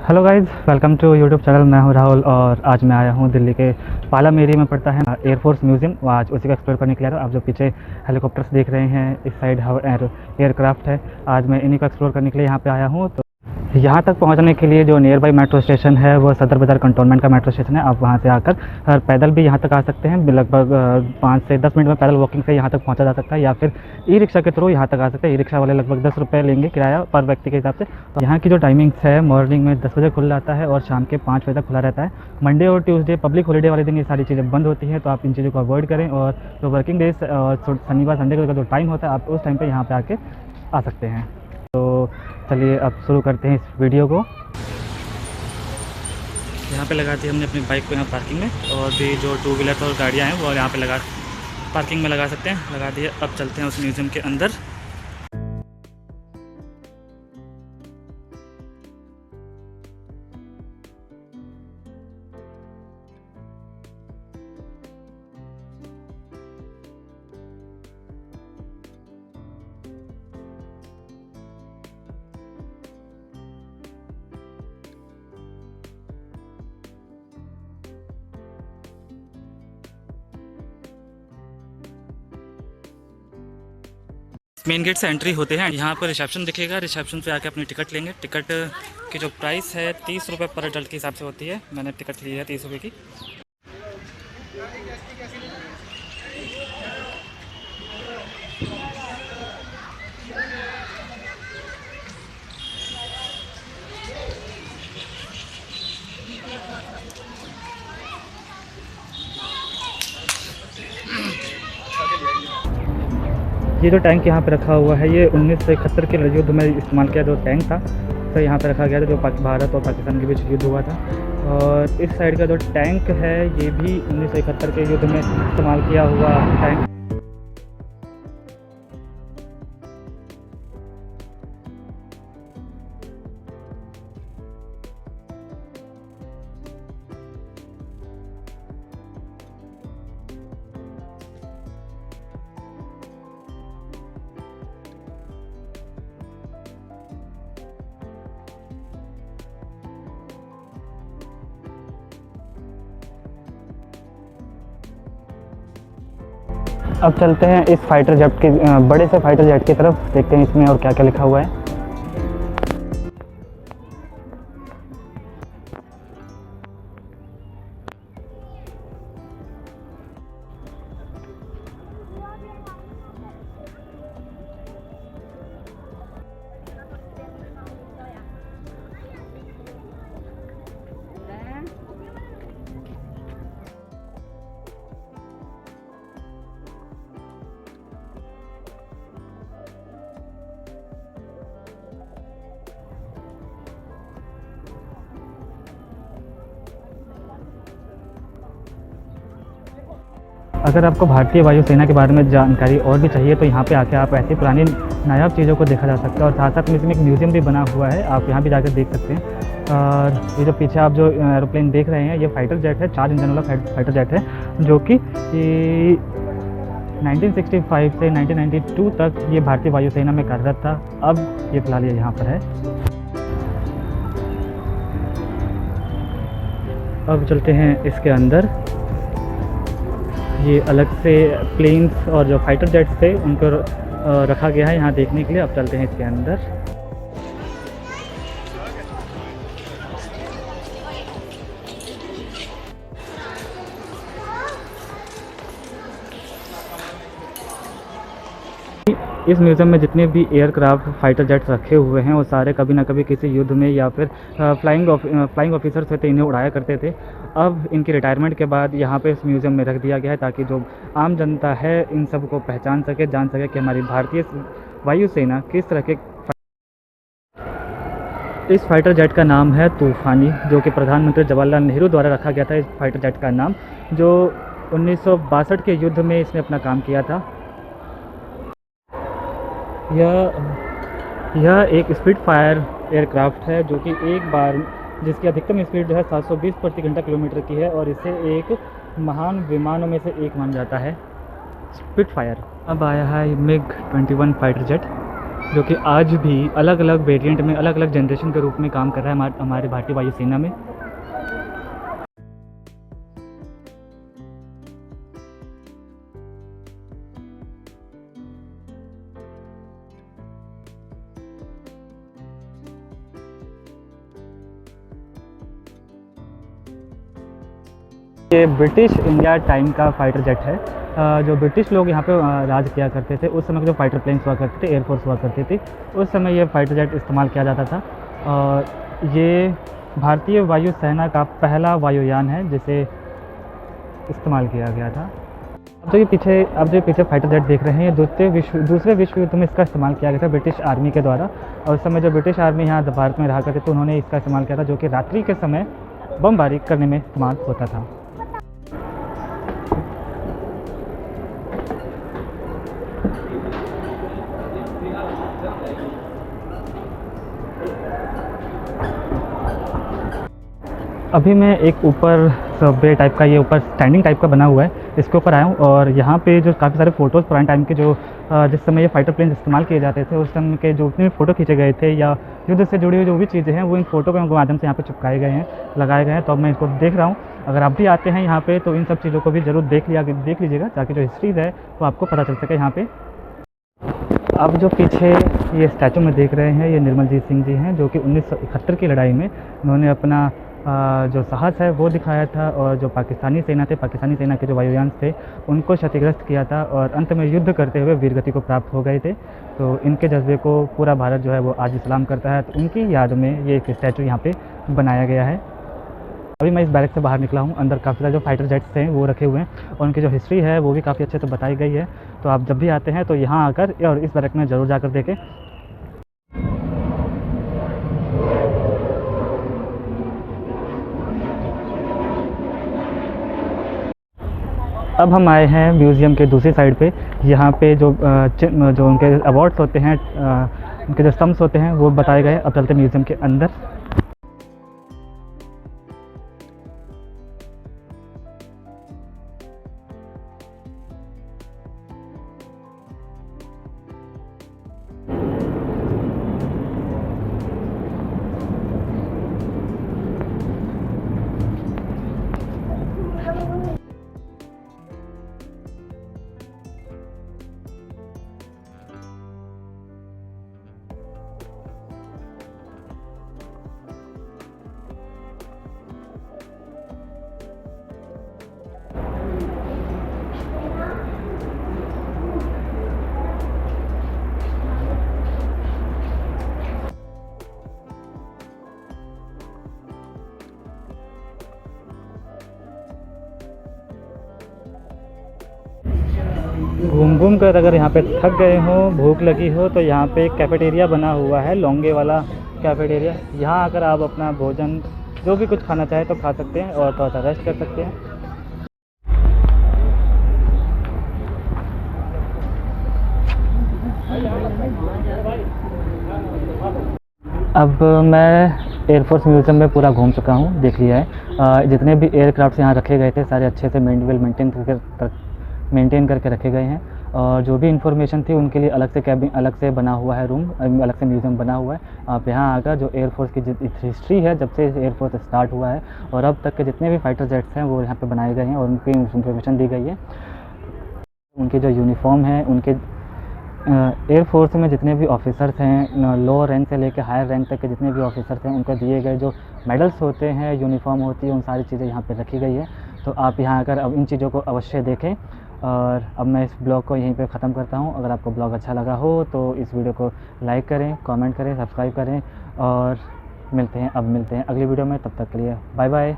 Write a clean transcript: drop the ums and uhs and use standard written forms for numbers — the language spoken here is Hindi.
Hello guys, welcome to YouTube channel. मैं हूं राहुल और आज मैं आया हूं दिल्ली के पालम एरिया में पड़ता है एयरफोर्स म्यूज़ियम। आज उसी को एक्सप्लोर करने के लिए आया। आप जो पीछे हेलीकॉप्टर्स देख रहे हैं, इस साइड एयरक्राफ्ट है। आज मैं इन्हीं को एक्सप्लोर करने के लिए यहाँ पे आया हूँ। तो यहाँ तक पहुँचने के लिए जो नियर बाई मेट्रो स्टेशन है वो सदर बाज़ार कंटोनमेंट का मेट्रो स्टेशन है। आप वहाँ से आकर पैदल भी यहाँ तक आ सकते हैं। लगभग 5 से 10 मिनट में पैदल वॉकिंग से यहाँ तक पहुँचा जा सकता है, या फिर ई रिक्शा के थ्रू यहाँ तक आ सकते हैं। ई रिक्शा वाले लगभग 10 रुपये लेंगे किराया पर व्यक्ति के हिसाब से। तो यहाँ की जो टाइमिंग्स है, मॉर्निंग में 10 बजे खुल जाता है और शाम के 5 बजे तक खुला रहता है। मंडे और ट्यूसडे पब्लिक हॉलीडे वाले दिन ये सारी चीज़ें बंद होती हैं, तो आप इन चीज़ों को अवॉइड करें। और जो वर्किंग डेज और शनिवार संडे का जो टाइम होता है, आप उस टाइम पर यहाँ पर आके आ सकते हैं। तो चलिए अब शुरू करते हैं इस वीडियो को। यहाँ पे लगा दी हमने अपनी बाइक को यहाँ पार्किंग में, और भी जो टू व्हीलर और गाड़ियाँ हैं वो यहाँ पे पार्किंग में लगा सकते हैं। लगा दिए। अब चलते हैं उस म्यूज़ियम के अंदर। मेन गेट से एंट्री होते हैं, यहाँ पर रिसेप्शन दिखेगा। रिसेप्शन पे आके अपनी टिकट लेंगे। टिकट की जो प्राइस है 30 रुपये पर एडल्ट के हिसाब से होती है। मैंने टिकट ली है 30 रुपये की। ये जो टैंक यहाँ पे रखा हुआ है, ये 1971 के युद्ध में इस्तेमाल किया जो टैंक था, तो यहाँ पे रखा गया था, जो भारत और पाकिस्तान के बीच युद्ध हुआ था। और इस साइड का जो टैंक है ये भी 1971 के युद्ध में इस्तेमाल किया हुआ टैंक। अब चलते हैं इस फाइटर जेट के बड़े से फाइटर जेट की तरफ, देखते हैं इसमें और क्या क्या लिखा हुआ है। अगर आपको भारतीय वायुसेना के बारे में जानकारी और भी चाहिए तो यहाँ पे आके आप ऐसी पुरानी नायाब चीज़ों को देखा जा सकता है। और साथ साथ में इसमें एक म्यूज़ियम भी बना हुआ है, आप यहाँ भी जाकर देख सकते हैं। और ये जो पीछे आप जो एरोप्लेन देख रहे हैं, ये फाइटर जेट है, 4 इंजन वाला फाइटर जेट है, जो कि 1965 से 1992 तक ये भारतीय वायुसेना में कार्यरत था। अब ये फिलहाल ये यहाँ पर है। अब चलते हैं इसके अंदर। ये अलग से प्लेन्स और जो फाइटर जेट्स थे उनको रखा गया है यहाँ देखने के लिए। अब चलते हैं इसके अंदर। इस म्यूज़ियम में जितने भी एयरक्राफ्ट फाइटर जेट्स रखे हुए हैं वो सारे कभी ना कभी किसी युद्ध में या फिर फ्लाइंग ऑफिसर्स थे, इन्हें उड़ाया करते थे। अब इनकी रिटायरमेंट के बाद यहाँ पे इस म्यूज़ियम में रख दिया गया है, ताकि जो आम जनता है इन सब को पहचान सके, जान सके कि हमारी भारतीय वायुसेना किस तरह के। इस फाइटर जेट का नाम है तूफ़ानी, जो कि प्रधानमंत्री जवाहरलाल नेहरू द्वारा रखा गया था इस फाइटर जेट का नाम, जो 1962 के युद्ध में इसने अपना काम किया था। यह एक स्पीडफायर एयरक्राफ्ट है, जो कि एक बार जिसकी अधिकतम स्पीड जो है 720 प्रति घंटा किलोमीटर की है, और इसे एक महान विमानों में से एक माना जाता है, स्पीडफायर। अब आया है मिग 21 फाइटर जेट। जो कि आज भी अलग अलग वेरिएंट में अलग अलग जनरेशन के रूप में काम कर रहा है हमारे भारतीय वायुसेना में। ये ब्रिटिश इंडिया टाइम का फाइटर जेट है। जो ब्रिटिश लोग यहाँ पे राज किया करते थे उस समय के जो फाइटर प्लेन्स हुआ करते थे, एयरफोर्स हुआ करती थी, उस समय ये फाइटर जेट इस्तेमाल किया जाता था। और ये भारतीय वायुसेना का पहला वायुयान है जिसे इस्तेमाल किया गया था। अब जो ये पीछे फाइटर जेट देख रहे हैं, दूसरे विश्व युद्ध में इसका इस्तेमाल किया गया था ब्रिटिश आर्मी के द्वारा। और उस समय जो ब्रिटिश आर्मी यहाँ भारत में रहा करते थे उन्होंने इसका इस्तेमाल किया था, जो कि रात्रि के समय बमबारी करने में इस्तेमाल होता था। अभी मैं एक ऊपर सबवे टाइप का, ये ऊपर स्टैंडिंग टाइप का बना हुआ है, इसके ऊपर आया हूँ। और यहाँ पे जो काफ़ी सारे फ़ोटोज़ पुराने टाइम के जो जिस समय ये फाइटर प्लेन इस्तेमाल किए जाते थे उस समय के जो भी फ़ोटो खींचे गए थे या युद्ध से जुड़ी हुई जो भी चीज़ें हैं वो इन फ़ोटो के माध्यम से यहाँ पे चिपकाए गए हैं, लगाए गए हैं। तो अब मैं इसको देख रहा हूँ। अगर आप भी आते हैं यहाँ पे तो इन सब चीज़ों को भी ज़रूर देख लीजिएगा, ताकि जो हिस्ट्रीज़ है वो आपको पता चल सके यहाँ पर। अब जो पीछे ये स्टैचू में देख रहे हैं, ये निर्मलजीत सिंह जी हैं, जो कि 1971 की लड़ाई में उन्होंने अपना जो साहस है वो दिखाया था। और जो पाकिस्तानी सेना के जो वायुयान थे उनको क्षतिग्रस्त किया था और अंत में युद्ध करते हुए वीरगति को प्राप्त हो गए थे। तो इनके जज्बे को पूरा भारत जो है वो आज सलाम करता है। तो उनकी याद में ये एक स्टैचू यहाँ पे बनाया गया है। अभी मैं इस बैरक से बाहर निकला हूँ। अंदर काफ़ी सारे जो फाइटर जेट्स हैं वो रखे हुए हैं और उनकी जो हिस्ट्री है वो भी काफ़ी अच्छे से बताई गई है। तो आप जब भी आते हैं तो यहाँ आकर और इस बैरक में ज़रूर जाकर देखें। अब हम आए हैं म्यूज़ियम के दूसरी साइड पे। यहाँ पे जो उनके अवार्ड्स होते हैं, उनके जो स्तंभ होते हैं वो बताए गए। अब चलते म्यूज़ियम के अंदर। घूम कर अगर यहाँ पे थक गए हो, भूख लगी हो, तो यहाँ पे एक कैफेटेरिया बना हुआ है, लोंगे वाला कैफेटेरिया। यहाँ आकर आप अपना भोजन जो भी कुछ खाना चाहे तो खा सकते हैं और थोड़ा सा रेस्ट कर सकते हैं। अब मैं एयरफोर्स म्यूज़ियम में पूरा घूम चुका हूँ, देख लिया है। जितने भी एयरक्राफ्ट यहाँ रखे गए थे सारे अच्छे से मेंटेन करके रखे गए हैं। और जो भी इंफॉर्मेशन थी उनके लिए अलग से कैबिन, अलग से बना हुआ है रूम, अलग से म्यूज़ियम बना हुआ है। आप यहाँ आकर जो एयरफोर्स की हिस्ट्री है, जब से एयरफोर्स स्टार्ट हुआ है और अब तक के जितने भी फाइटर जेट्स हैं वो यहाँ पे बनाए गए हैं और उनकी इंफॉर्मेशन दी गई है। उनके जो यूनिफॉर्म है, उनके एयरफोर्स में जितने भी ऑफिसर्स हैं, लोअर रैंक से लेकर हायर रैंक तक के जितने भी ऑफिसर्स हैं, उनको दिए गए जो मेडल्स होते हैं, यूनिफॉर्म होती है, उन सारी चीज़ें यहाँ पे रखी गई है। तो आप यहाँ आकर अब इन चीज़ों को अवश्य देखें। और अब मैं इस ब्लॉग को यहीं पे ख़त्म करता हूँ। अगर आपको ब्लॉग अच्छा लगा हो तो इस वीडियो को लाइक करें, कमेंट करें, सब्सक्राइब करें और मिलते हैं अगली वीडियो में। तब तक के लिए बाय बाय।